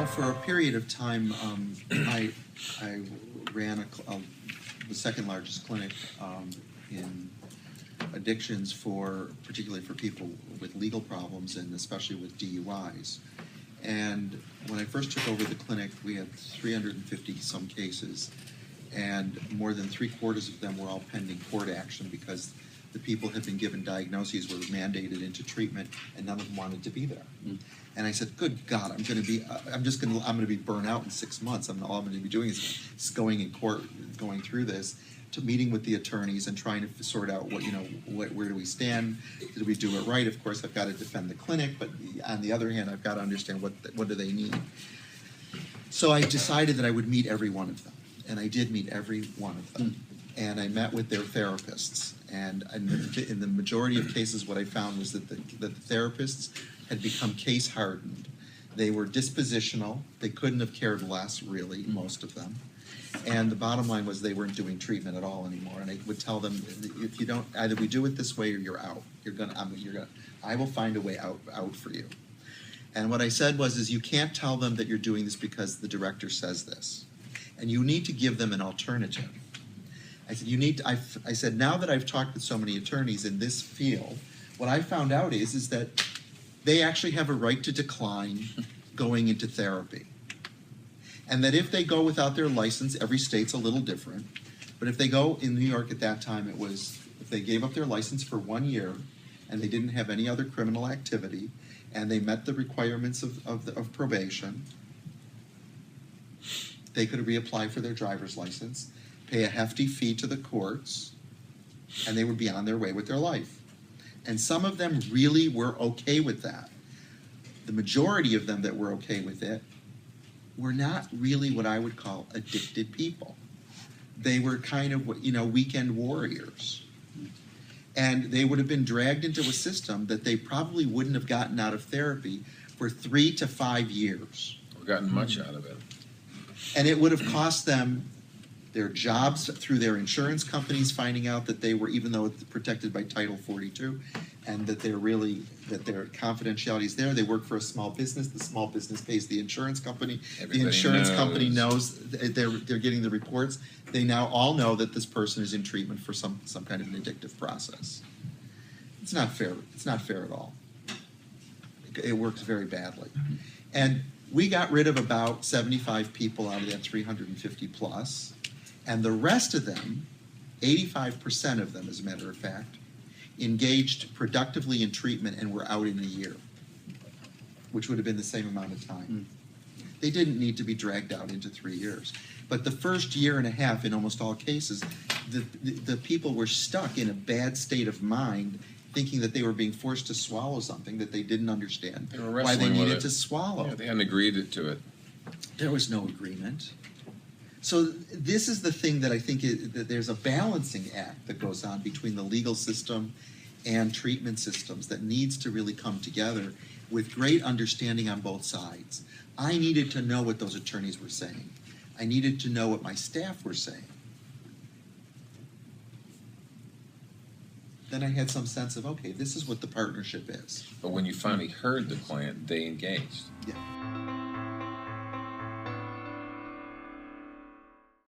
for a period of time, I ran the second largest clinic in addictions particularly for people with legal problems and especially with DUIs. And when I first took over the clinic, we had 350 some cases, and more than 3/4 of them were all pending court action because the people had been given diagnoses, were mandated into treatment, and none of them wanted to be there. And I said, "Good God, I'm going to be burnt out in 6 months. All I'm going to be doing is going in court, going through this, to meeting with the attorneys and trying to sort out where do we stand? Did we do it right? Of course, I've got to defend the clinic, but on the other hand, I've got to understand what do they need." So I decided that I would meet every one of them, and I did meet every one of them. And I met with their therapists, and in the majority of cases, what I found was that the therapists had become case hardened. They were dispositional. They couldn't have cared less, really, most of them. And the bottom line was they weren't doing treatment at all anymore. And I would tell them, if you don't, either we do it this way or you're out. I will find a way out for you. And what I said was, you can't tell them that you're doing this because the director says this, and you need to give them an alternative. I said, I said, now that I've talked with so many attorneys in this field, what I found out is that they actually have a right to decline going into therapy. And that if they go without their license, every state's a little different, but if they go, in New York at that time, it was, if they gave up their license for 1 year and they didn't have any other criminal activity and they met the requirements of probation, they could reapply for their driver's license, pay a hefty fee to the courts, and they would be on their way with their life. And some of them really were okay with that. The majority of them that were okay with it were not really what I would call addicted people. They were kind of, weekend warriors. And they would have been dragged into a system that they probably wouldn't have gotten out of therapy for 3 to 5 years. Or gotten much out of it. And it would have cost them their jobs through their insurance companies, finding out that they were, even though it's protected by Title 42, and that their confidentiality is there. They work for a small business. The small business pays the insurance company. Everybody the insurance knows. company knows they're getting the reports. They now all know that this person is in treatment for some kind of an addictive process. It's not fair. It's not fair at all. It works very badly. And we got rid of about 75 people out of that 350 plus. And the rest of them, 85% of them, as a matter of fact, engaged productively in treatment and were out in a year, which would have been the same amount of time. They didn't need to be dragged out into 3 years. But the first year and a half, in almost all cases, the people were stuck in a bad state of mind, thinking that they were being forced to swallow something that they didn't understand why they needed to swallow. Yeah, they hadn't agreed to it. There was no agreement. So this is the thing that I think that there's a balancing act that goes on between the legal system and treatment systems that needs to really come together with great understanding on both sides. I needed to know what those attorneys were saying. I needed to know what my staff were saying. Then I had some sense of, okay, this is what the partnership is. But when you finally heard the client, they engaged. Yeah.